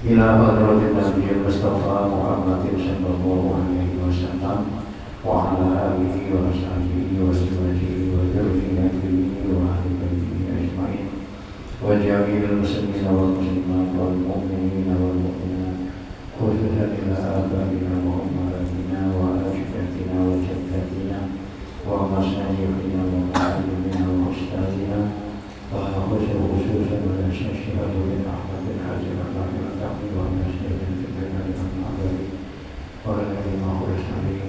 إلى حضرة النبي المصطفى محمد صلى الله عليه وسلم وعلى آله وصحبه وأزواجه وذريته وأهل بيته أجمعين وجميع المسلمين والمسلمات والمؤمنين والمؤمنات خصوصا إلى آبائنا وأمهاتنا وأجدادنا وجداتنا ومشايخنا ومعلمنا وأستاذنا خصوصا على شيخ بن أحمد بن حجر الله يرتقي ومشايخنا في البلاد والمعبد والذين خرجنا به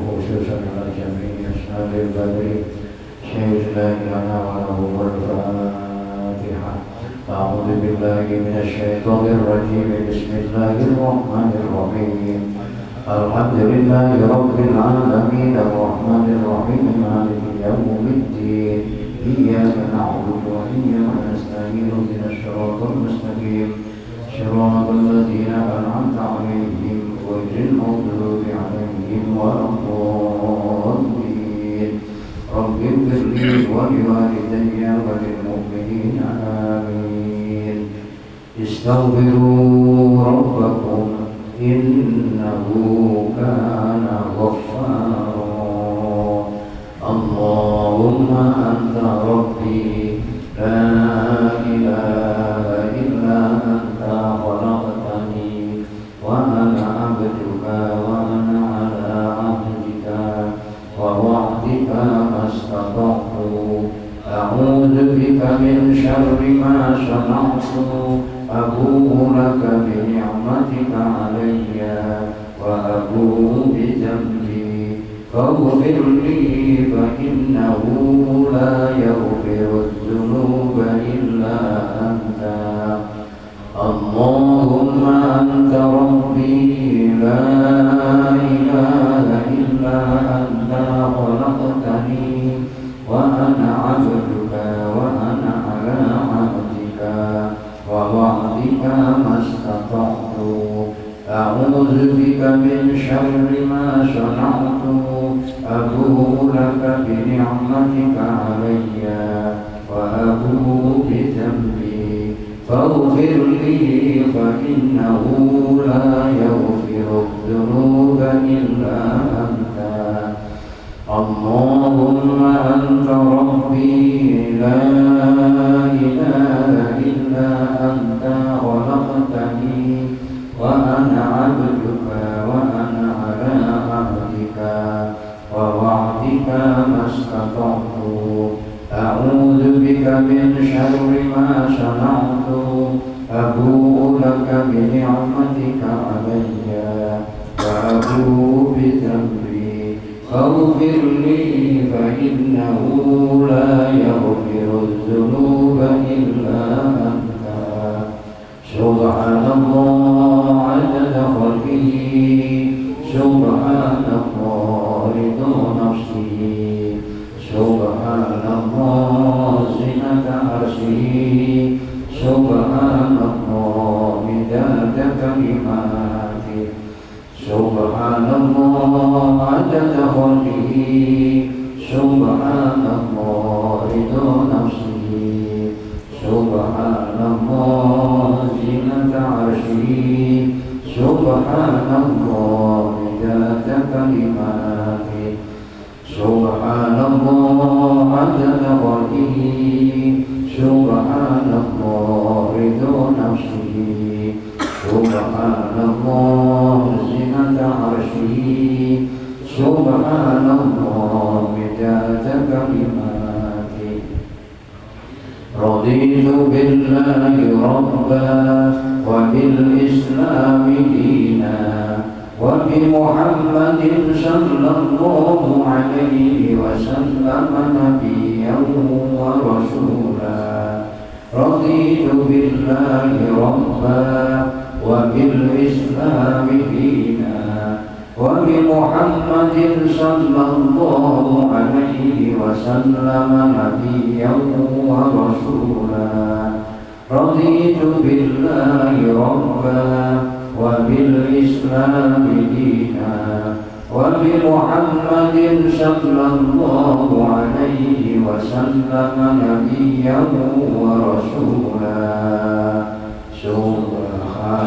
خصوصا على جميع أصحاب البدر شهدنا لنا وله الفاتحة. أعوذ بالله من الشيطان الرجيم. بسم الله الرحمن الرحيم. الحمد لله رب العالمين الرحمن الرحيم مالك يوم الدين إياك نعبد وإياك نستعين اهدنا الصراط المستقيم صراط الذين أنعمت عليهم غير المغضوب عليهم ولا الضالين. رب اغفر لي ولوالدي وللمؤمنين آمين. استغفروا ربكم إنه كان غفارا. اللهم أنت ربي لا إله إلا أنت خلقتني وأنا عبدك وأنا على عهدك ووعدك ما استطعت. أعوذ بك من شر ما صنعت. أبوء لك بنعمتك علي وأبوء بذنبي فاغفر لي فإنه لا يغفر الذنوب إلا أنت. اللهم أنت ربي لا إله إلا أنت خلقتني وأنا عبدك وأنا على عهدك ووعدك ما استطعت. أعوذ بك من شر ما صنعت. أبوء لك بنعمتك علي وأبوء بذنبي فاغفر لي فإنه لا يغفر الذنوب إلا أنت. اللهم أنت ربي لا إله إلا أنت خلقتني وأنا عبدك وأنا على عهدك ووعدك ما استطعت. أعوذ بك من شر ما صنعت. أبوء لك بنعمتك علي وأبوء بذنبي فاغفر لي فإنه لا يغفر الذنوب إلا أنت. سبحان الله عدد خلقه سبحان الله رضا نفسه سبحان الله زنة عرشه سبحان الله مداد كلماته سبحان الله عدد خلقه سبحان الله رضا نفسه سبحان الله زينة عرشه سبحان الله مداد كلماته سبحان الله عدد خلقه سبحان الله رضا نفسه سبحان الله زينة عرشه سبحان الله مداد كلماته. رضيت بالله ربا وبالإسلام دينا وبمحمد صلى الله عليه وسلم نبيا ورسولا. رضيت بالله ربا وبالإسلام دينا وبمحمد صلى الله عليه وسلم نبيا ورسولا. رضيت بالله ربا وبالإسلام دينا وبمحمد صلى الله عليه وسلم نبيا ورسولا. سبحان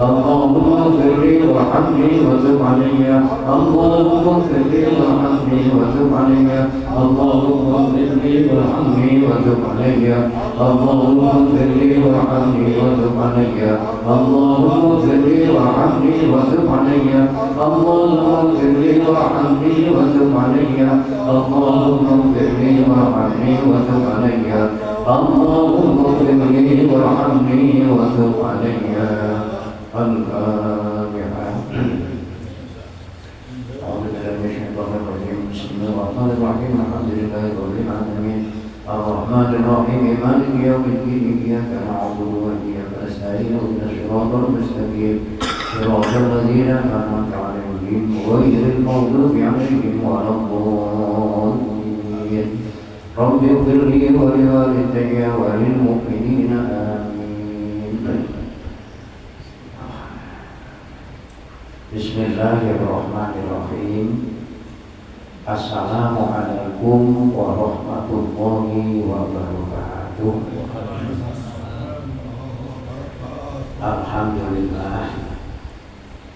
اللهم اغفر لي وارحمني وتب علي اللهم اغفر لي وارحمني وتب علي اللهم اغفر لي وارحمني وتب علي اللهم اغفر لي وارحمني وتب علي اللهم اغفر لي وارحمني وتب علي اللهم اغفر لي وارحمني وتب علي اللهم اغفر لي وارحمني وتب علي اللهم اغفر لي وارحمني وتب علي. الفاتحة. أعوذ بالله من الشيطان الرجيم. بسم الله الرحمن الرحيم. الحمد لله رب العالمين الرحمن الرحيم مالك يوم الدين إياك نعبد وإياك نستعين اهدنا الصراط المستقيم صراط الذين أنعمت عليهم غير المغضوب عليهم ولا الضالين. رب اغفر لي ولوالدي وللمؤمنين آمين. Bismillahirrahmanirrahim. Assalamualaikum warahmatullahi wabarakatuh. Alhamdulillah.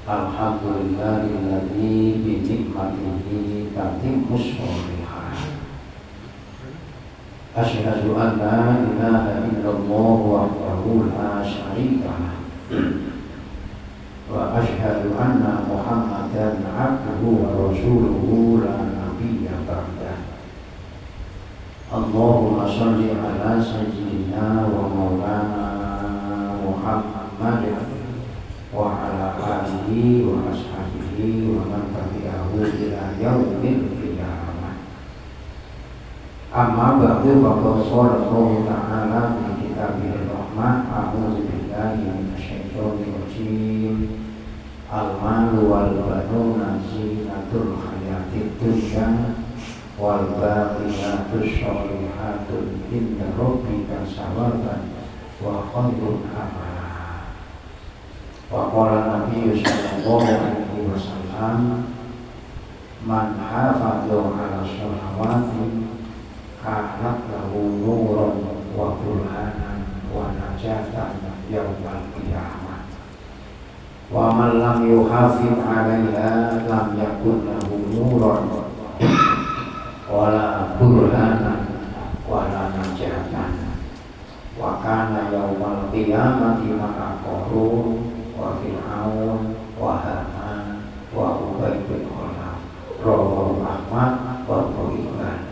Alhamdulillahilladzi bi ni'matihi tatimmus sholihat. Asyhadu an la ilaha illallah wahdahu la syarika lah. Wa asyhadu anna Muhammadan abduhu wa rasuluhu la nabiyya ba'dah. Allahumma shalli ala sayyidina wa maulana Muhammad wa ala alihi wa ashabihi wa man tabi'ahu ila yaumil qiyamah. Amma ba'du faqad qala Allah ta'ala fi kitabihir rahman. A'udzu billahi minasyaitonir rajim. Al-malu wal banuna zinatul hayatid dunya wal baqiyatus sholihatun inda rabbika sawaban wa khairun amala. Wa qala Nabi sallallahu alaihi wasallam, man hafadha ala sholawati kanat lahu nuran wa burhanan wa najatan yaumal qiyamah. Wa man lam yuhafid 'alaiha lam yakun lahu nuran wala burhanan wala najatan. Wa kana yaumal qiyamati ma'a Qarun wa Fir'aun wa Haman wa Ubay bin Khalaf. Rawahu Ahmad wa Bukhari.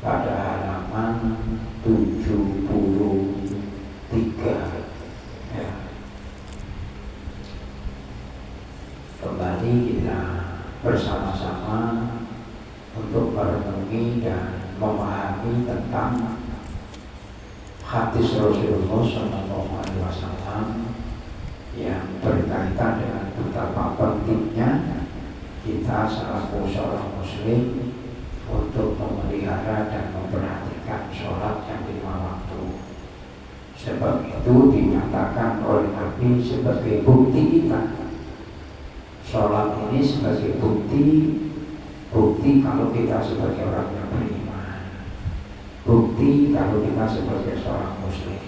Pada halaman 73. Kembali kita bersama-sama untuk merenungi dan memahami tentang hadis Rasulullah SAW yang berkaitan dengan betapa pentingnya kita selaku seorang muslim untuk memelihara dan memperhatikan sholat yang 5 waktu. Sebab itu dinyatakan oleh Nabi sebagai bukti kita. Sholat ini sebagai bukti kalau kita sebagai orang yang beriman, bukti kalau kita sebagai seorang muslim,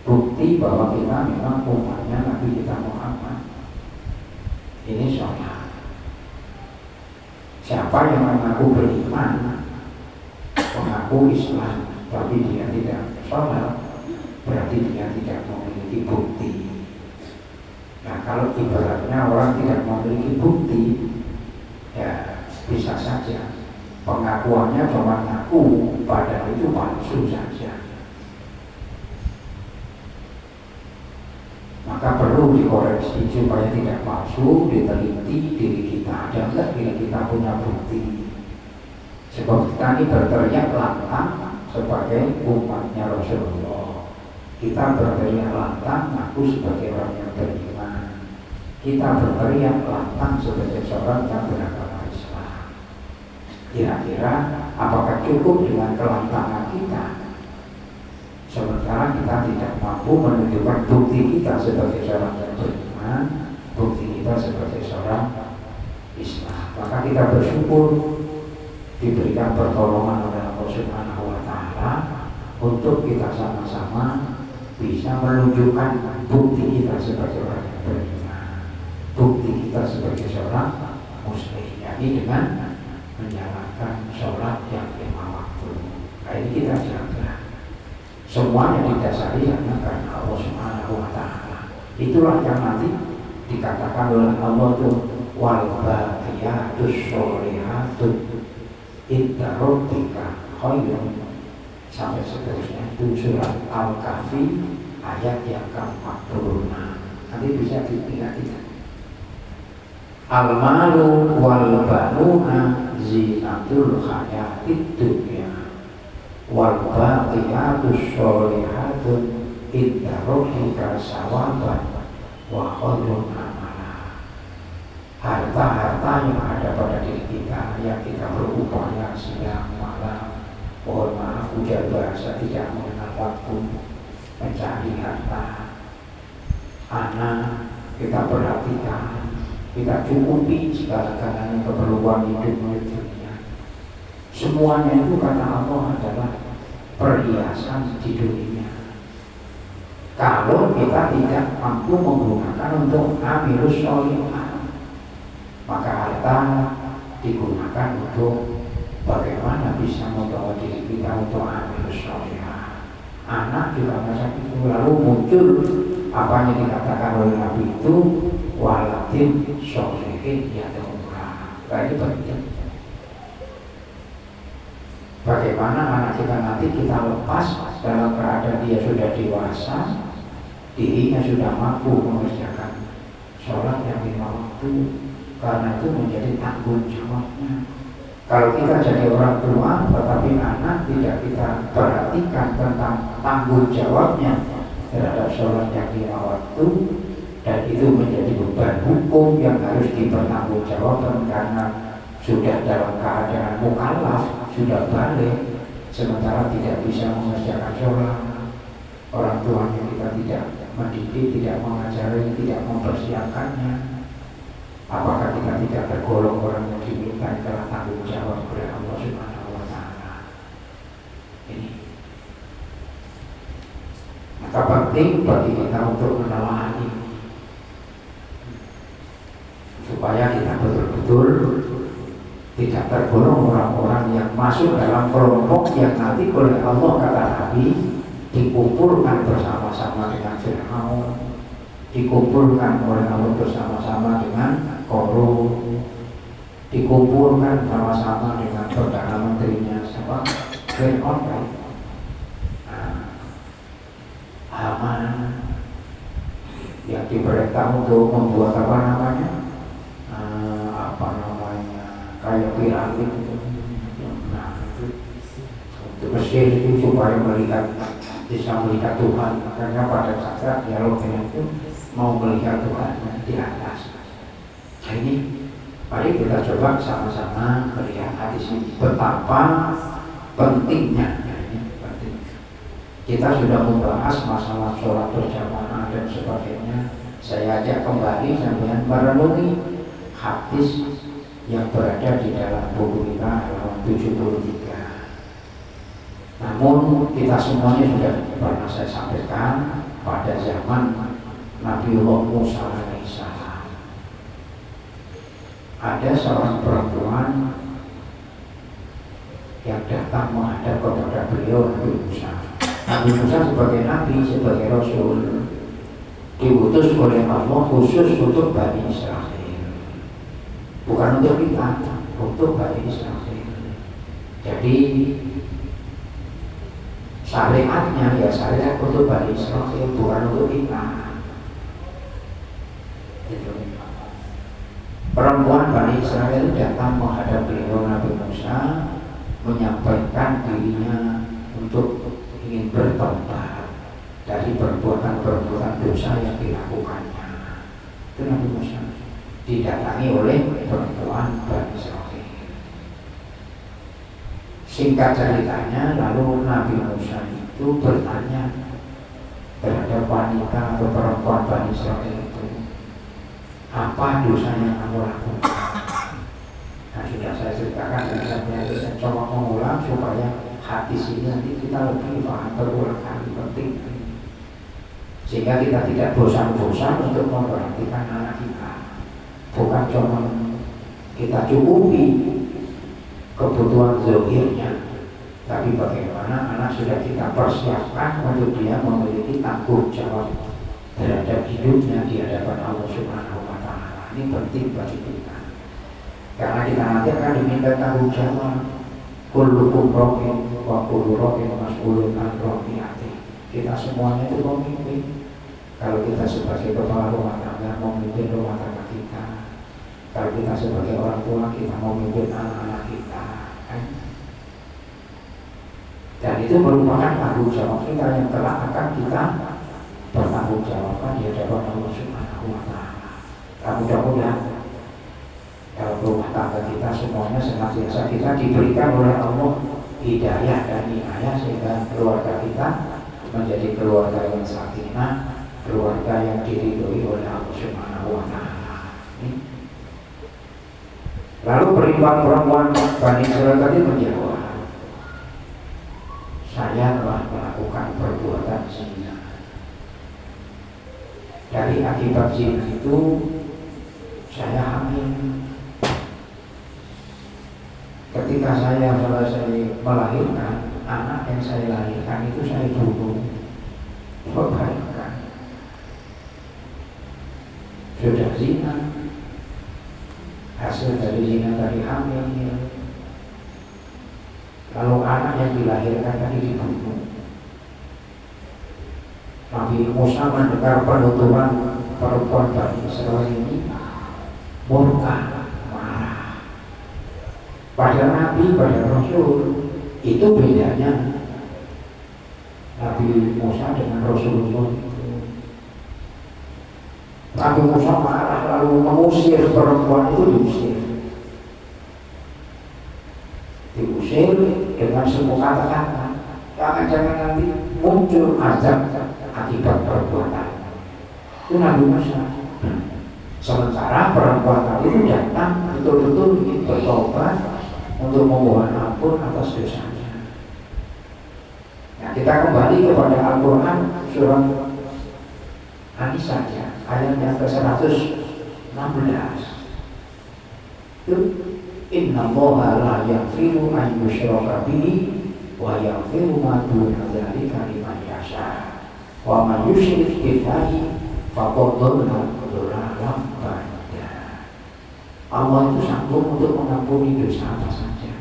bukti bahwa kita memang umatnya Nabi kita Muhammad. Ini sholat. Siapa yang mengaku beriman, mengaku Islam, tapi dia tidak sholat, berarti dia tidak memiliki bukti. Nah, kalau ibaratnya orang tidak memiliki bukti, ya bisa saja pengakuannya cuma ngaku, padahal itu palsu saja. Maka perlu dikoreksi supaya tidak palsu, diteliti diri kita ada enggak diri kita punya bukti. Sebab kita ini berteriak lantang sebagai umatnya Rasulullah. Kita berteriak lantang ngaku sebagai orang yang beriman. Kita berteriak lantang sebagai seorang yang beragama Islam. Kira-kira apakah cukup dengan kelantangan kita? Sementara kita tidak mampu menunjukkan bukti kita sebagai seorang yang beriman, bukti kita sebagai seorang Islam. Maka kita bersyukur diberikan pertolongan oleh Allah Subhanahu wa Ta'ala untuk kita sama-sama bisa menunjukkan bukti kita sebagai orang yang beriman. Bukti kita sebagai seorang muslim, yakni dengan menjalankan sholat yang 5 waktu. Nah, ini kita jaga. Semuanya didasari hanya karena Allah Subhanahu wa Ta'ala. Itulah yang nanti dikatakan oleh Allah itu wal baqiyatus sholihatu inda rabbika khairun sampai seterusnya. Itu surat Al-Kahfi ayat yang ke-46. Nanti bisa dilihat. Al-malu wal banuna zinatul hayatid dunya wal baqiyatus sholihatun inda rabbika sawaban wa khairun amala. Harta-harta yang ada pada diri kita yang kita berupaya siang malam, mohon maaf ujar bahasa tidak mengenal waktu mencari harta, anak kita perhatikan, kita cukupi segala-galanya keperluan hidup dunia. Semuanya itu kata Allah adalah perhiasan di dunia. Kalau kita tidak mampu menggunakan untuk amilus sholihah, maka harta digunakan untuk bagaimana bisa membawa diri kita untuk amilus sholihah. Anak juga masa itu lalu muncul apa yang dikatakan oleh Nabi itu waladin sholihin yad'ulah. Ini penting. Bagaimana anak kita nanti kita lepas dalam keadaan dia sudah dewasa, dirinya sudah mampu mengerjakan sholat yang 5 waktu, karena itu menjadi tanggung jawabnya. Kalau kita jadi orang tua tetapi anak tidak kita perhatikan tentang tanggung jawabnya terhadap sholat yang 5 waktu, dan itu menjadi beban hukum yang harus dipertanggungjawabkan karena sudah dalam keadaan mukallaf, sudah balik, sementara tidak bisa mengerjakan sholat. Orang tuanya kita tidak mendidik, tidak mengajari, tidak mempersiapkannya. Apakah kita tidak tergolong orang yang diminta telah tanggung jawab oleh Allah Subhanahu wa Ta'ala? Ini maka penting bagi kita untuk menelaah ini supaya kita betul-betul tidak tergolong orang-orang yang masuk dalam kelompok yang nanti oleh Allah kata Nabi dikumpulkan bersama-sama dengan Fir'aun, dikumpulkan oleh Allah bersama-sama dengan Qarun, dikumpulkan sama-sama dengan Perdana Menterinya siapa? Fir'aun kan? Haman yang diperintah untuk membuat apa namanya? Kayak piramid itu. Nah, itu untuk Mesir itu supaya bisa melihat Tuhan. Makanya pada saat dialognya itu mau melihat Tuhan di atas. Nah, ini mari kita coba sama-sama melihat hadis ini betapa pentingnya. Ini penting. Kita sudah membahas masalah sholat berjamaah dan sebagainya. Saya ajak kembali sampai merenungi hadis yang berada di dalam buku kita halaman 73. Namun kita semuanya sudah pernah saya sampaikan pada zaman Nabiullah Musa alaihissalam. Ada seorang perempuan yang datang menghadap kepada beliau Nabi Musa. Nabi Musa sebagai Nabi, sebagai Rasul diutus oleh Allah khusus untuk Bani Israel. Bukan untuk kita, untuk Bani Israel. Jadi syariatnya ya syariat untuk Bani Israel, bukan untuk kita. Perempuan Bani Israel datang menghadap beliau Nabi Musa, menyampaikan dirinya untuk ingin bertobat dari perbuatan-perbuatan dosa yang dilakukannya. Itu Nabi Musa didatangi oleh perempuan Bani Israil. Singkat ceritanya, lalu Nabi Musa itu bertanya terhadap wanita atau perempuan Bani Israil itu, apa dosa yang kamu lakukan? Nah, sudah saya ceritakan dan saya coba mengulang supaya hadis ini nanti kita lebih paham berulang kali penting. sehingga kita tidak bosan-bosan untuk memperhatikan anak kita. Bukan cuma kita cukupi kebutuhan zahirnya, tapi bagaimana anak sudah kita persiapkan untuk dia memiliki tanggung jawab terhadap hidupnya di hadapan Allah Subhanahu wa Ta'ala. Ini penting bagi kita, karena kita nanti akan diminta tanggung jawab. Kullukum ra'in wa kullu ra'in mas'ulun an ra'iyati. Kita semuanya itu pemimpin. Kalau kita sebagai kepala rumah tangga memimpin rumah tangga kita, kalau kita sebagai orang tua kita memimpin anak-anak kita, kan? Dan itu merupakan tanggung jawab kita yang kelak akan kita bertanggung jawabkan di hadapan Allah Subhanahu wa Ta'ala. Mudah-mudahan dalam rumah tangga kita semuanya senantiasa kita diberikan oleh Allah hidayah dan inayah, sehingga keluarga kita menjadi keluarga yang sakinah, keluarga yang diridhoi oleh Allah Subhanahu wa Ta'ala. Lalu perempuan Bani Israil tadi menjawab, saya telah melakukan perbuatan zina. Dari akibat zina itu saya hamil. Ketika saya selesai melahirkan, anak yang saya lahirkan itu saya bunuh. Bayangkan, sudah zina, hasil dari zina tadi hamil, lalu anak yang dilahirkan tadi dibunuh. Nabi Musa mendengar penuturan perempuan Bani Israil ini murka, marah. Pada Nabi, pada Rasul itu bedanya Nabi Musa dengan Rasulullah itu. Nabi Musa marah lalu mengusir perempuan itu, diusir dengan semua kata-kata. Jangan nanti muncul azab akibat perbuatan itu Nabi Musa. Sementara perempuan tadi itu datang betul-betul ingin bertobat untuk memohon ampun atas dosanya. Nah, kita kembali kepada Al-Quran surah An-Nisa ayat yang ke-116. Itu innallaha la yaghfiru an yushraka bihi wa yaghfiru ma duna dzalika liman yasha wa man yusyrik billahi faqad dhalla dhalalan ba'ida. Allah itu sanggup untuk mengampuni dosa apa saja,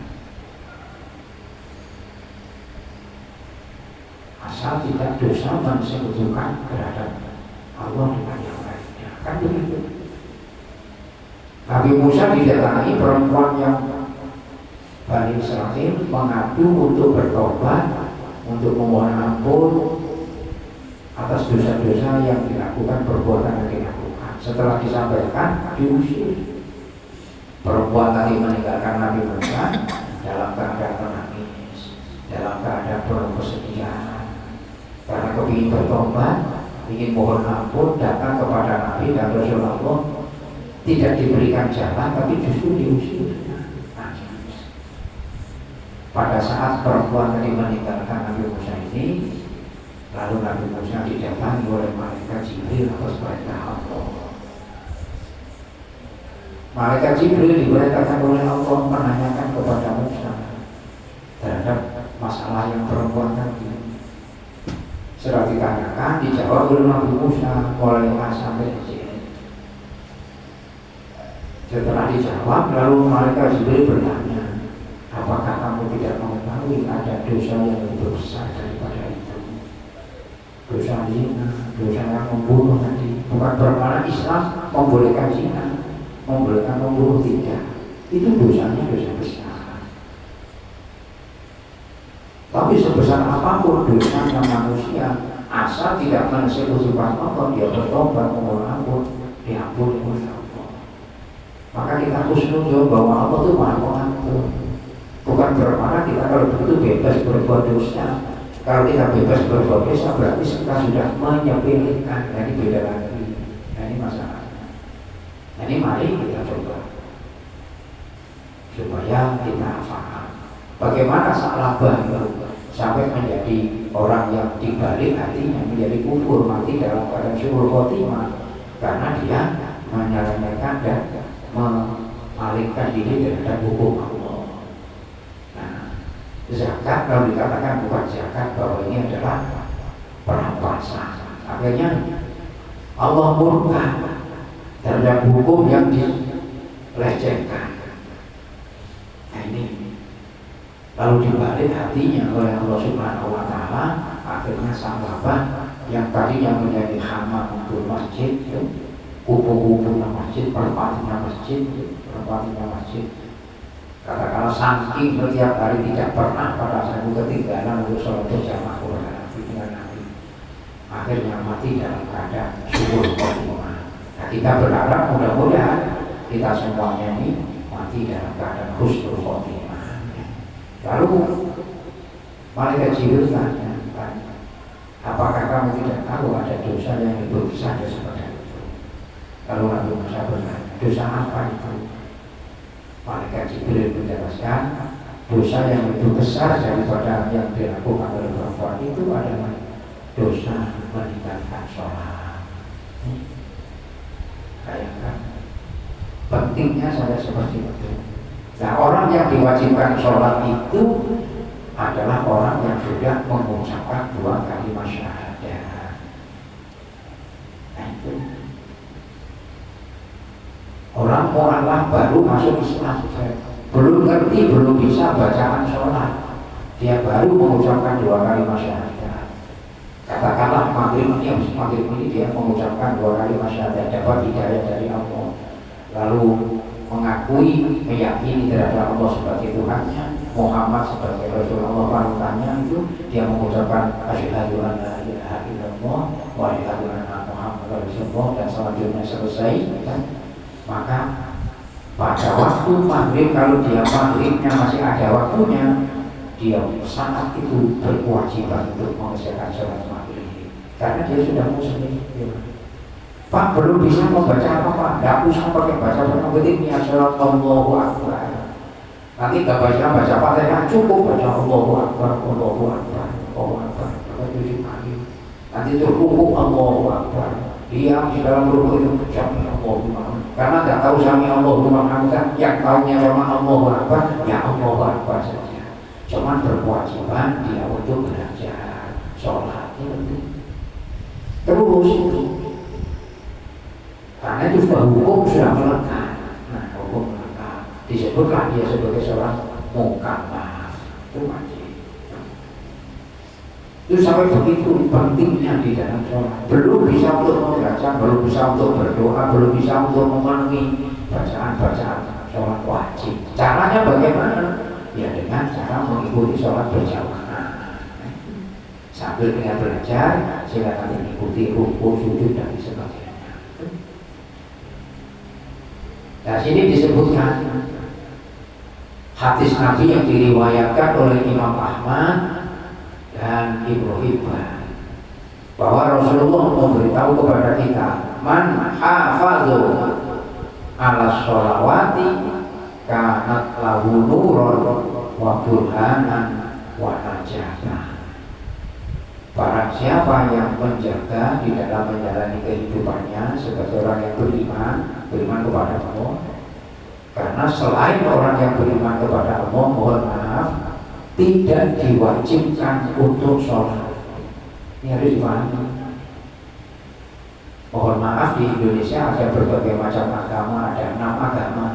asal tidak dosa mensekutukan terhadap Allah dengan yang lainnya. Kan begitu. Nabi Musa didatangi perempuan yang Bani Israil mengadu untuk bertobat, untuk memohon ampun atas dosa-dosa yang dilakukan, perbuatan yang dilakukan. Setelah disampaikan, diusir. Perempuan tadi meninggalkan Nabi Musa dalam keadaan menangis, dalam keadaan penuh kesedihan, karena kepingin bertobat, ingin mohon ampun, datang kepada Nabi dan Rasulullah, tidak diberikan jalan, tapi justru diusir. Pada saat perempuan tadi meninggalkan Nabi Musa ini, lalu Nabi Musa didatangi oleh malaikat Jibril atas perintah Allah. Malaikat Jibril diperintahkan oleh Allah menanyakan kepada Musa terhadap masalah yang perempuan tadi. Setelah ditanyakan, dijawab oleh Nabi Musa mulai A sampai Z. Setelah dijawab, lalu malaikat Jibril bertanya, apakah kamu tidak mengetahui ada dosa yang lebih besar daripada itu? Dosa zina, dosa yang membunuh tadi. Bukan bermakna Islam membolehkan zina, membolehkan membunuh, tidak. Itu dosanya dosa besar. Tapi sebesar apapun dosanya manusia, asal tidak mensekutukan Allah, dia bertobat memohon ampun, diampuni oleh Allah. Maka kita husnuzon bahwa Allah itu Maha Pengampun. Bukan bermakna kita kalau begitu bebas berbuat dosa. Kalau kita bebas berbuat dosa berarti kita sudah menyepelekan. Jadi beda lagi. Nah, ini masalahnya. Nah, ini mari kita coba supaya kita paham bagaimana Sa'labah itu sampai sampai menjadi orang yang dibalik hatinya menjadi kufur, mati dalam keadaan suul khotimah karena dia menyelesaikan dan mengalihkan diri terhadap hukum Allah. Nah, zakat kalau dikatakan bukan zakat, bahwa ini adalah perampasan. Akhirnya Allah murka terhadap hukum yang dilecehkan. Nah ini lalu dibalik hatinya oleh Allah Subhanahu Wa Taala, akhirnya sang bapak yang tadinya menjadi hama untuk masjid, kubu-kubunya masjid, perempatinya masjid, katakanlah saking setiap hari tidak pernah pada saat itu ketinggalan untuk sholat berjamaah Quran dengan Nabi, akhirnya mati dalam keadaan suul khotimah. Nah, kita berharap mudah-mudahan kita semuanya ini mati dalam keadaan husnul khotimah. Lalu malaikat Jibril tanya, apakah kamu tidak tahu ada dosa yang lebih besar daripada itu? Lalu Nabi Musa bertanya, dosa apa itu? Malaikat Jibril menjelaskan, dosa yang lebih besar daripada yang dilakukan oleh perempuan itu adalah dosa meninggalkan sholat. Bayangkan pentingnya saya seperti itu. Nah, orang yang diwajibkan sholat itu adalah orang yang sudah mengucapkan 2 kalimat syahadat. Nah itu orang mualaf baru masuk Islam, belum ngerti, belum bisa bacaan sholat, dia baru mengucapkan 2 kalimat syahadat. Katakanlah maghrib ini dia mengucapkan 2 kalimat syahadat, dapat hidayah dari Allah, lalu mengakui, meyakini terhadap Allah sebagai Tuhannya, Muhammad sebagai Rasulullah panutannya, itu dia mengucapkan asyhadu an la ilaha illallah wa asyhadu anna Muhammadar Rasulullah, dan selanjutnya selesai, kan? Maka pada waktu maghrib, kalau dia maghribnya masih ada waktunya, dia saat itu berkewajiban untuk mengerjakan sholat maghrib karena dia sudah muslim. Pak, belum bisa membaca apa-apa, tidak usah pakai baca penting sholat Allahu Akbar. Nanti gak baca Fatihah, cukup baca Allahu Akbar, Allahu Akbar, Allahu Akbar. Nanti terkuku Allahu Akbar. Diam di dalam ruku itu Sami Allahu Akbar. Karena tidak tahu Sami Allahu Akbar, yang tahunya cuma Allahu Akbar, ya Allahu Akbar saja. Cuman berkewajiban dia untuk belajar sholat itu terus. Karena itu sudah hukum sudah melekat. Nah, hukum melekat disebutlah dia sebagai seorang mukallaf, itu wajib. Itu sampai begitu pentingnya di dalam sholat. Belum bisa untuk membaca, belum bisa untuk berdoa, belum bisa untuk memenuhi bacaan-bacaan sholat wajib. Caranya bagaimana? Ya dengan cara mengikuti sholat berjamaah. Sambil dengan belajar, sehingga nanti mengikuti rukuk, sujud dan sebagainya. Nah, sini disebutkan hadis Nabi yang diriwayatkan oleh Imam Ahmad dan Ibnu Hibban, bahwa Rasulullah memberitahu kepada kita, man hafadhu ala sholawati kanat lahu nuron wa burhanan wa najatan. Barang siapa yang menjaga di dalam menjalani kehidupannya sebagai orang yang beriman kepada Allah, karena selain orang yang beriman kepada Allah, mohon maaf, tidak diwajibkan untuk sholat. Ini harus dipahami. Mohon maaf, di Indonesia ada berbagai macam agama, ada 6 agama.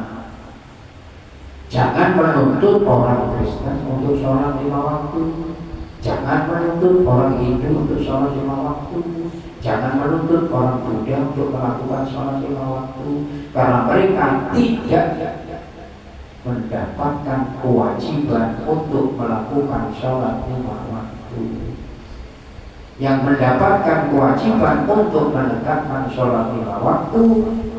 Jangan menuntut orang Kristen untuk sholat 5 waktu. Jangan menuntut orang Hindu untuk sholat 5 waktu. Jangan menuntut orang Buddha untuk melakukan sholat 5 waktu. Karena mereka tidak mendapatkan kewajiban untuk melakukan sholat 5 waktu. Yang mendapatkan kewajiban untuk menegakkan sholat 5 waktu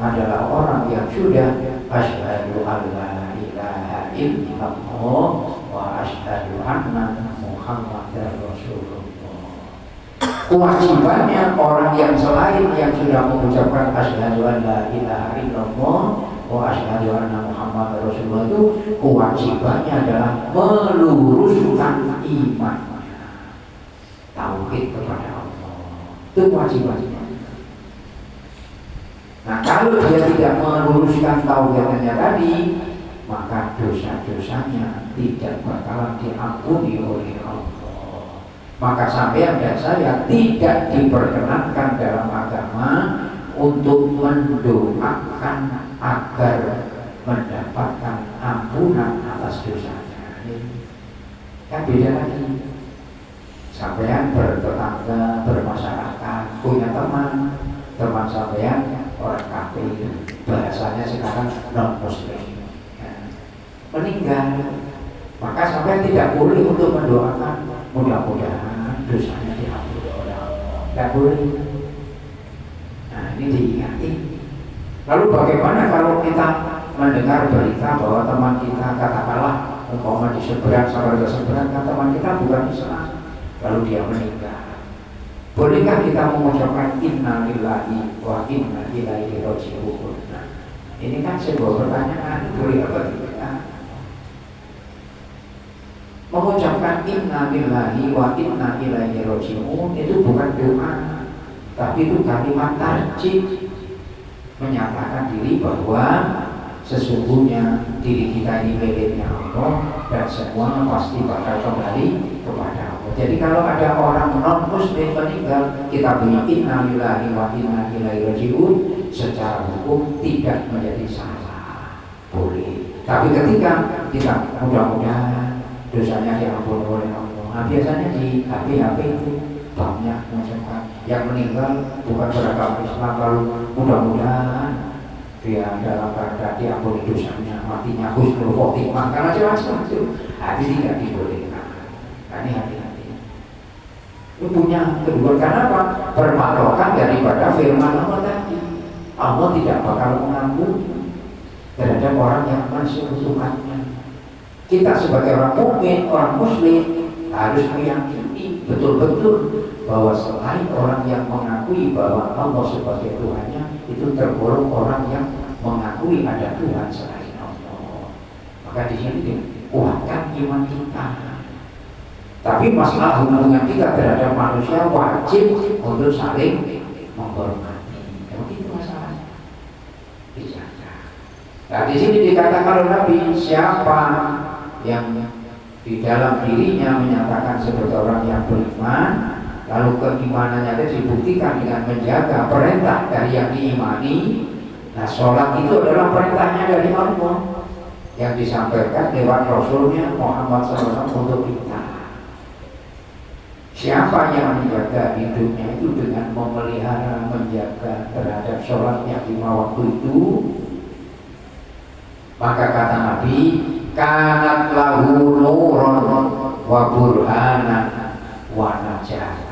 adalah orang yang sudah asyhadu an la ilaha illallah wa asyhadu anna Muhammadar Rasulullah. Kewajibannya orang yang selain yang sudah mengucapkan asyhadu an la ilaha illallah wa asyhadu anna Muhammadar Rasulullah itu kewajibannya adalah meluruskan imannya. tauhid kepada Allah. Itu kewajibannya. Nah, kalau dia tidak meluruskan tauhidnya tadi, maka dosa-dosanya tidak bakalan diampuni oleh Allah. Maka sampai dan saya tidak diperkenankan dalam agama untuk mendoakan agar mendapatkan ampunan atas dosanya. Kan beda lagi. Sampean bertetangga, bermasyarakat, punya teman sampean orang kafir, bahasanya sekarang non muslim, ya, meninggal, maka sampean tidak boleh untuk mendoakan mudah-mudahan dosanya diampuni oleh Allah. Tidak boleh. Nah, ini diingati. Lalu bagaimana kalau kita mendengar berita bahwa teman kita, katakanlah umpama di seberang sama di seberang, teman kita bukan Islam, lalu dia meninggal, bolehkah kita mengucapkan inna lillahi wa inna ilaihi raji'un? Nah, ini kan sebuah pertanyaan, boleh apa tidak? Mengucapkan inna lillahi wa inna ilaihi raji'un itu bukan doa, tapi itu kalimat tarjih, menyatakan diri bahwa sesungguhnya diri kita ini miliknya Allah dan semuanya pasti bakal kembali kepada Allah. Jadi kalau ada orang non muslim meninggal, kita bunyi inna lillahi wa inna ilaihi raji'un, secara hukum tidak menjadi salah, boleh. Tapi ketika kita mudah-mudahan dosanya diampuni oleh Allah, nah biasanya di HP itu banyak mengucapkan yang meninggal bukan beragama Islam, lalu mudah-mudahan dia dalam keadaan diampuni dosanya, matinya husnul khotimah, karena macam-macam itu. Hati tidak dibolehkan. Nah, ini hati-hati. Itu punya kedua, karena apa? Berpatokan daripada firman Allah tadi. Allah tidak bakal mengampuni terhadap orang yang mensekutukannya. Kita sebagai orang mukmin, orang muslim harus meyakini betul-betul bahwa selain orang yang mengakui bahwa Allah sebagai Tuhannya, itu tergolong orang yang mengakui ada Tuhan selain Allah. Maka di sini kuatkan iman kita. Tapi masalah hubungan kita terhadap manusia wajib untuk saling menghormati. Begitu masalahnya. Dijaga. Nah, di sini dikatakan oleh Nabi, siapa yang di dalam dirinya menyatakan sebagai orang yang beriman, lalu keimanannya itu dibuktikan dengan menjaga perintah dari yang diimani. Nah, sholat itu adalah perintahnya dari Allah yang disampaikan lewat Rasulnya Muhammad SAW untuk kita. Siapa yang menjaga hidupnya itu dengan memelihara, menjaga terhadap sholat yang 5 waktu itu, maka kata Nabi, kanat lahu nurun wa burhanan wa najatan.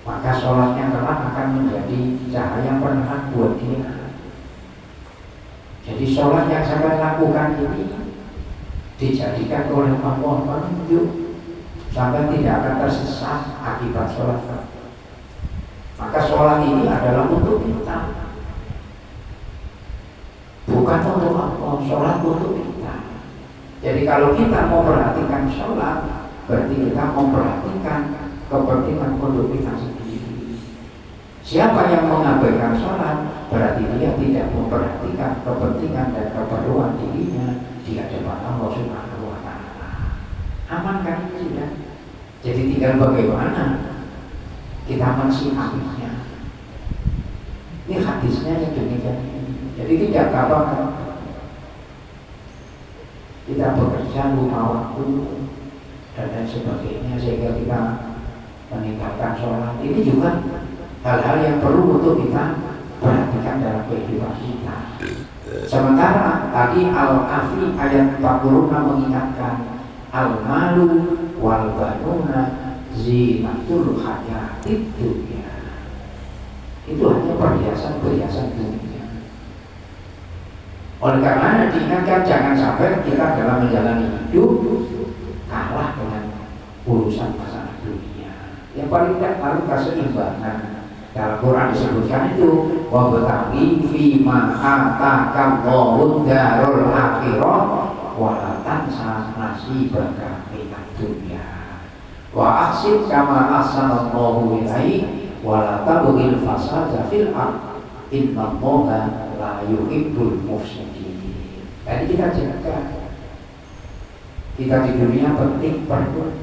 Maka sholatnya kelak akan menjadi cahaya penerang buat dia. Jadi sholat yang saya lakukan ini dijadikan oleh Allah penunjuk sampai tidak akan tersesat akibat sholat. Maka sholat ini adalah untuk kita, bukan untuk Allah. Sholat untuk kita. Jadi kalau kita mau perhatikan sholat, berarti kita memperhatikan kepentingan untuk kita sendiri. Siapa yang mengabaikan sholat, berarti dia tidak memperhatikan kepentingan dan keperluan dirinya di hadapan Allah Subhanahu wa Ta'ala. Aman kan itu sudah? Jadi tinggal bagaimana kita mensikapinya. Ini hadisnya yang demikian. Jadi tidak gampang kita bekerja lupa waktu dan lain sebagainya sehingga kita meninggalkan sholat. Ini juga hal-hal yang perlu untuk kita perhatikan dalam kehidupan kita. Sementara tadi Al-Afi ayat 46 mengingatkan al-malu wal banuna zinatul hayatid dunya. Itu hanya perhiasan-perhiasan dunia. Oleh karena diingatkan jangan sampai kita dalam menjalani hidup kalah dengan urusan masalah dunia. Yang paling tidak harus keseimbangan. Dalam Quran disebutkan itu wabtaghi fima ataakallahu darul akhirah wa la tansa nasibaka minad dunya Wa ahsin kama ahsanallahu ilaik wa la tabghil fasada fil ardh innallaha la yuhibbul mufsidin. Jadi kita jaga, kita di dunia penting perlu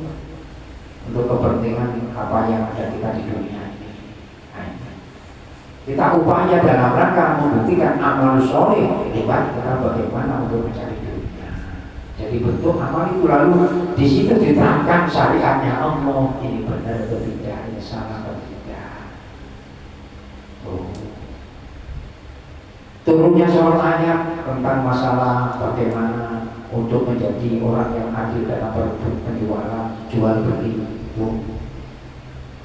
untuk kepentingan apa yang ada kita di dunia ini. Kita upaya dalam rangka membuktikan amal soleh hebat kita bagaimana untuk mencari dunia. Jadi bentuk amal itu lalu di situ diterangkan syariatnya Allah, ini benar atau tidak, ini salah atau tidak. Turunnya sholat ayat tentang masalah bagaimana untuk menjadi orang yang adil dalam penjualan jual beli.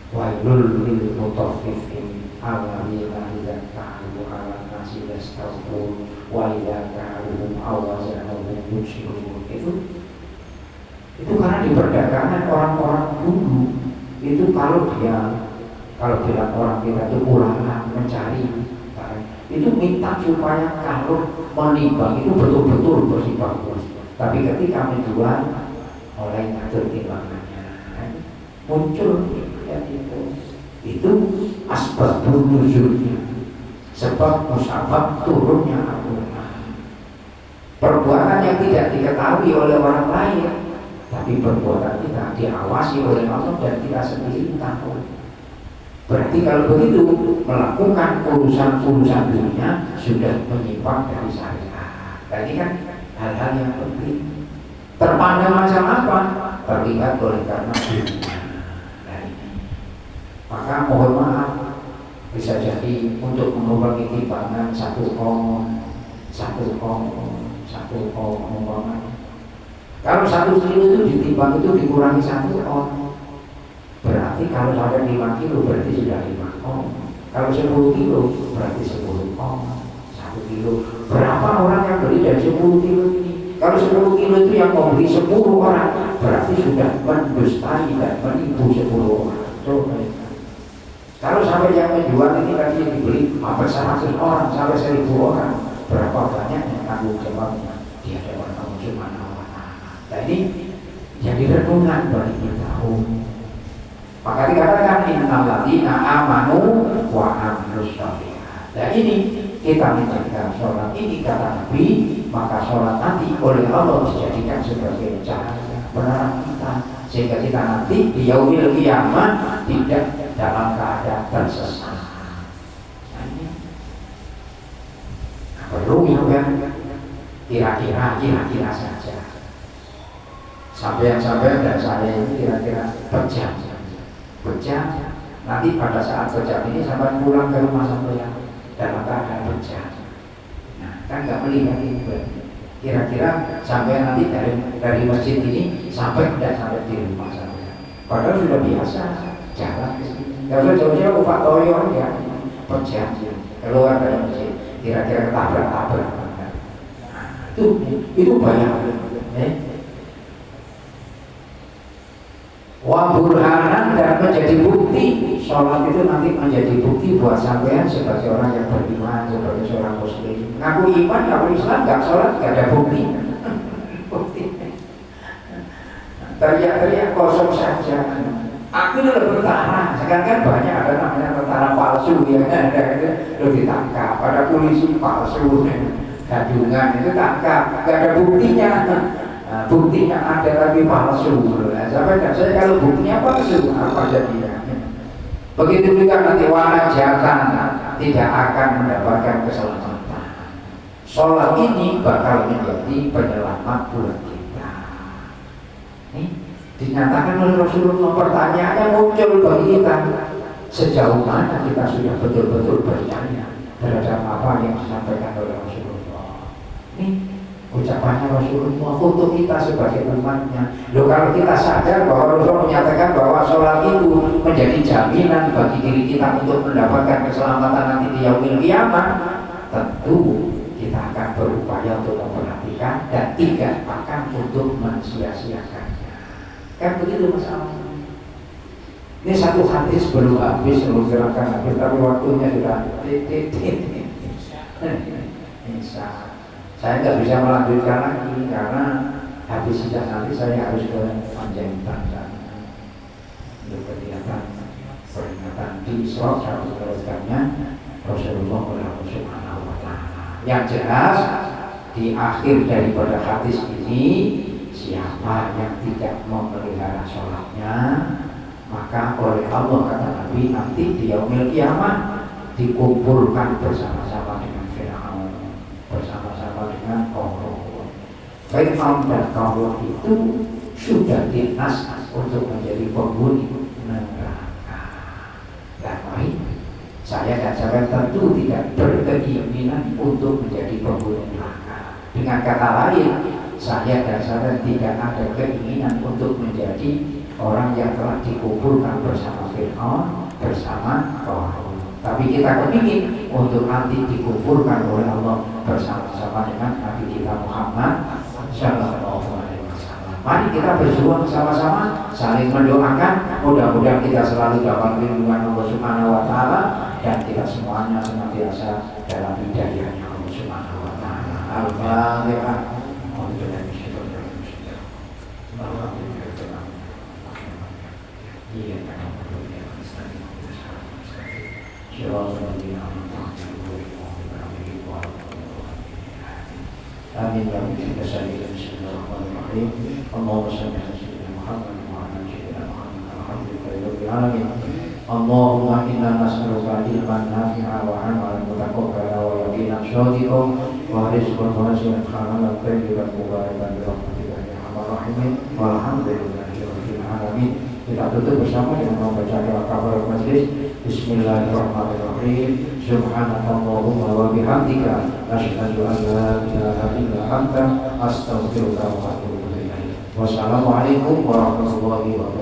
Wailul lil mutaffifin alladzina idza kanu 'alan nasi yastawfun wa idza kaluhum aw wazanahum yukhsirun. Itu karena di perdagangan orang-orang dulu itu kalau bilang orang kita itu ulangan mencari itu minta supaya kalau menimbang itu betul-betul bersih bagus. Tapi ketika menjual oleh ngatur timbangannya muncul ya itu asbabun nuzulnya, sebab musabab turunnya Al-Quran. Perbuatan yang tidak diketahui oleh orang lain, tapi perbuatan kita diawasi oleh Allah dan kita sendiri tahu. Berarti kalau begitu melakukan urusan-urusan dunia sudah menyimpang dari syariat. Tadi kan hal-hal yang penting. Terpandang macam apa? Terlihat oleh karena dunia. Maka mohon maaf, bisa jadi untuk mengurangi timbangan satu om umpamanya. Kalau 1 kilo itu ditimbang itu dikurangi 1 om. Berarti kalau sampai 5 kilo berarti sudah 5 om. Kalau 10 kilo berarti 10 om. 1 kilo. Berapa orang yang beli dari 10 kilo ini? Kalau 10 kilo itu yang mau beli 10 orang, berarti sudah mendustai dan menipu 10 orang. Kalau sampai yang menjual ini tadi yang dibeli hampir 100 orang sampai 1000 orang, berapa banyak yang tanggung jawabnya? Dia ada orang cuma anak. Nah ini jadi renungan bagi kita. Maka dikatakan innal ladzina amanu wa amilus sholihat. Nah ini kita menjaga sholat ini kata Nabi, maka sholat nanti oleh Allah dijadikan sebagai cahaya penerang kita, sehingga kita nanti di yaumil qiyamah tidak dalam keadaan tersesat. Perlu ya kira-kira saja. Sampai dan saya ini kira-kira pejam. Nanti pada saat pejam ini sampai pulang ke rumah sampai dalam keadaan pejam. Nah, kan nggak melihat ini. Kira-kira sampai nanti dari masjid ini sampai tidak sampai di rumah sampai. Padahal sudah biasa jalan ke sini. Gak usah jauh-jauh Pak Toyo ya, pejam keluar dari masjid, kira-kira ketabrak. Nah, itu banyak. Wa burhanan dan menjadi bukti. Sholat itu nanti menjadi bukti buat sampean sebagai orang yang beriman, sebagai seorang muslim. Ngaku iman, ngaku Islam, gak sholat, gak ada bukti. Teriak-teriak kosong saja. Aku itu bertentara, sekarang banyak ada namanya tentara palsu ya, lo ditangkap, ada polisi palsu, gadungan itu tangkap, gak ada buktinya. Buktinya ada tapi palsu. Sampai saya kalau buktinya palsu apa jadinya? Begitu juga nanti warna jatan tidak akan mendapatkan keselamatan. Sholat ini bakal menjadi penyelamat buat kita. Dinyatakan oleh Rasulullah, pertanyaannya muncul bagi kita, sejauh mana kita sudah betul-betul percaya terhadap apa yang disampaikan oleh Rasulullah. Ini ucapannya Rasulullah untuk kita sebagai umatnya. Loh, kalau kita sadar bahwa Rasulullah menyatakan bahwa sholat itu menjadi jaminan bagi diri kita untuk mendapatkan keselamatan nanti di yaumil qiyamah, tentu kita akan berupaya untuk memperhatikan dan tidak akan untuk mensia-siakannya. Kan begitu masalahnya. Ini satu hadis belum habis, belum gerakan habis, tapi waktunya sudah saya nggak bisa melanjutkan lagi karena habis sejak nanti saya harus ke Panjaitan sana. di Isra cara meneruskannya Rasulullah Subhanahu wa ta'ala. Yang jelas di akhir daripada hadis ini, siapa yang tidak memelihara sholatnya, maka oleh Allah kata Nabi nanti di yaumil kiamat dikumpulkan bersama-sama dengan Fir'aun, bersama-sama dengan Qarun. Fir'aun dan Qarun itu sudah dinas untuk menjadi penghuni neraka. Dan baik, saya dan sahabat tentu tidak berkeinginan untuk menjadi penghuni neraka. Dengan kata lain, saya dan sahabat tidak ada keinginan untuk menjadi orang yang telah dikumpulkan bersama Fir'aun, bersama Qarun. Tapi kita kepingin untuk nanti dikumpulkan oleh Allah bersama-sama dengan Nabi kita Muhammad Sallallahu Alaihi Wasallam. Mari kita berjuang sama-sama, saling mendoakan. Mudah-mudahan kita selalu dapat lindungan Allah Subhanahu Wa Taala dan kita semuanya senantiasa dalam hidayahnya Allah Subhanahu Wa Taala. Al-Fatihah. Amin ya rabbal alamin. Bismillahirrahmanirrahim. Allahumma shalli ala sayyidina Muhammad wa ala ali sayyidina Muhammad. Alhamdulillahirabbil alamin. Allahumma inna nas'aluka ilman nafi'an wa 'amalan mutaqabbalan wa yaqinan shadiqan wa rizqan wasi'an halalan tayyiban mubarakan bi rahmatika ya arhamar rahimin. Walhamdulillahirabbil alamin. Kita tutup bersama dengan membaca doa kafaratul majlis. Bismillahirrahmanirrahim. Subhanakallahumma wa bihamdika asyhadu an la ilaha illa anta astaghfiruka wa atubu ilaik. Wassalamualaikum warahmatullahi wabarakatuh.